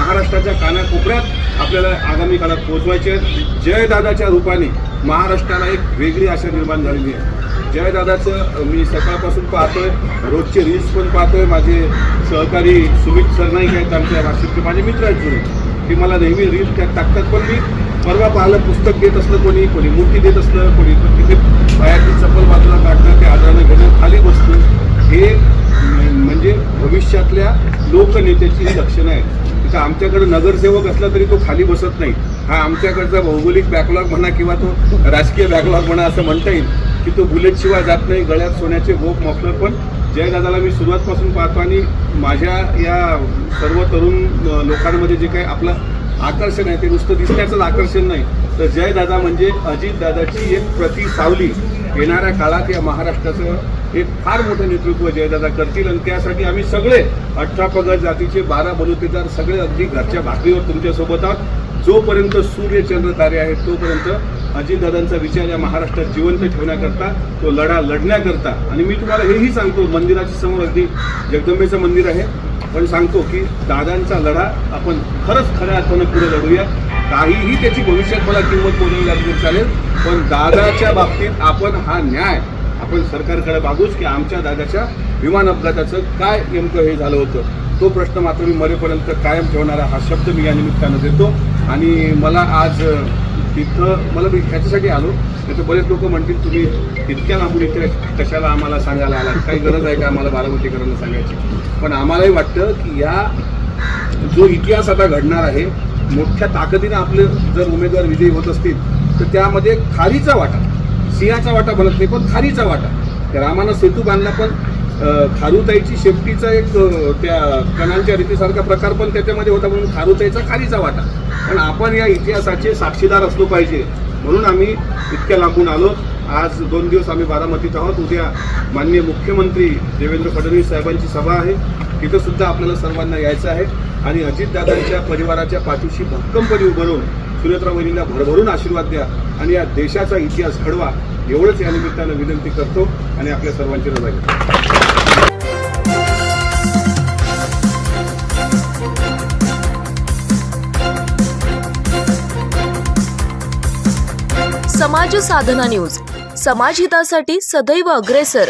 महाराष्ट्राच्या कानाकोपऱ्यात आपल्याला आगामी काळात पोहोचवायचे आहेत। जयदादाच्या रूपाने महाराष्ट्राला एक वेगळी आशा निर्माण झालेली आहे। जयदादाचं मी सकाळपासून पाहतोय, रोजचे रील्स पण पाहतोय। माझे सहकारी सुमित सरनाईक आहेत, आमच्या नाशिकचे माझे मित्र आहेत जुने, की मला नेहमी रील्स टाकतात। पण मी परवा पाहिलं, पुस्तक देत असलं कोणी मूर्ती देत असलं, कोणी तिथे पायाची चप्पल बाजूला काढणं, ते आदरानं घेणं, खाली बसणं, हे म्हणजे भविष्यातल्या लोकनेत्याची ही लक्षणं आहेत। तिथं आमच्याकडे नगरसेवक असला तरी तो खाली बसत नाही। हा आमच्याकडचा भौगोलिक बॅकलॉग म्हणा किंवा तो राजकीय बॅकलॉग म्हणा, असं म्हणता येईल की तो बुलेटशिवाय जात नाही। गळ्यात सोन्याचे गोप मफलर पण जयदादाला मी सुरुवातपासून पाहतो आणि माझ्या या सर्व तरुण लोकांमध्ये जे काही आपलं आकर्षण आहे ते नुसतं दिसण्याचंच आकर्षण नाही, तर जयदादा म्हणजे अजितदादाची एक प्रतिसावली। येणाऱ्या काळात या महाराष्ट्राचं एक फार मोठं नेतृत्व जयदादा करतील आणि त्यासाठी आम्ही सगळे 18 पगड जातीचे 12 बलुतेदार सगळे अगदी घरच्या भाकरीवर तुमच्यासोबत आहोत। जोपर्यंत सूर्य चंद्र तारे आहेत तोपर्यंत अजितदादांचा विचार या महाराष्ट्रात जिवंत ठेवण्याकरता, तो लढा लढण्याकरता। आणि मी तुम्हाला हेही सांगतो, मंदिराच्या समोर अगदी जगदंबेचं मंदिर आहे, पण सांगतो की दादांचा लढा आपण खरंच खऱ्या अर्थानं पुढे लढूया। काहीही त्याची भविष्यात मला किंमत मोजावी लागली तरी चालेल, पण दादाच्या बाबतीत आपण हा न्याय आपण सरकारकडे मागूच की आमच्या दादाच्या विमान अपघाताचं काय नेमकं हे झालं होतं। तो प्रश्न मात्र मी मरेपर्यंत कायम ठेवणारा हा शब्द मी या निमित्तानं देतो। आणि मला आज तिथं मी ह्याच्यासाठी आलो, नाही तर बरेच लोक म्हणतील तुम्ही इतक्या लांबून इथे कशाला आम्हाला सांगायला आला, काही गरज आहे का आम्हाला बारामतीकरांना सांगायची। पण आम्हालाही वाटतं की या जो इतिहास आता घडणार आहे, मोठ्या ताकदीनं आपले जर उमेदवार विजयी होत असतील तर त्यामध्ये खारीचा वाटा, सिंहाचा वाटा म्हणत नाही पण खारीचा वाटा। त्या रामानं सेतू बांधला पण खारुताईची शेपटीचा एक त्या कणांच्या रीतीसारखा प्रकार पण त्याच्यामध्ये होता, म्हणून खारुताईचा खारीचा वाटा। पण आपण या इतिहासाचे साक्षीदार असलो पाहिजे, म्हणून आम्ही इतक्या लांबून आलो। आज 2 दिवस आम्ही बारामतीत आहोत। उद्या माननीय मुख्यमंत्री देवेंद्र फडणवीस साहेबांची सभा आहे, तिथं सुद्धा आपल्याला सर्वांना यायचं आहे आणि अजितदादांच्या परिवाराच्या पाठीशी भक्कमपणे उभं राहून सुनेत्रा वहिनींना भरभरून आशीर्वाद द्या आणि या देशाचा इतिहास घडवा, एवढंच या निमित्तानं विनंती करतो आणि आपल्या सर्वांची रजा घेतो। समाज साधना न्यूज, समाजहितासाठी सदैव अग्रेसर।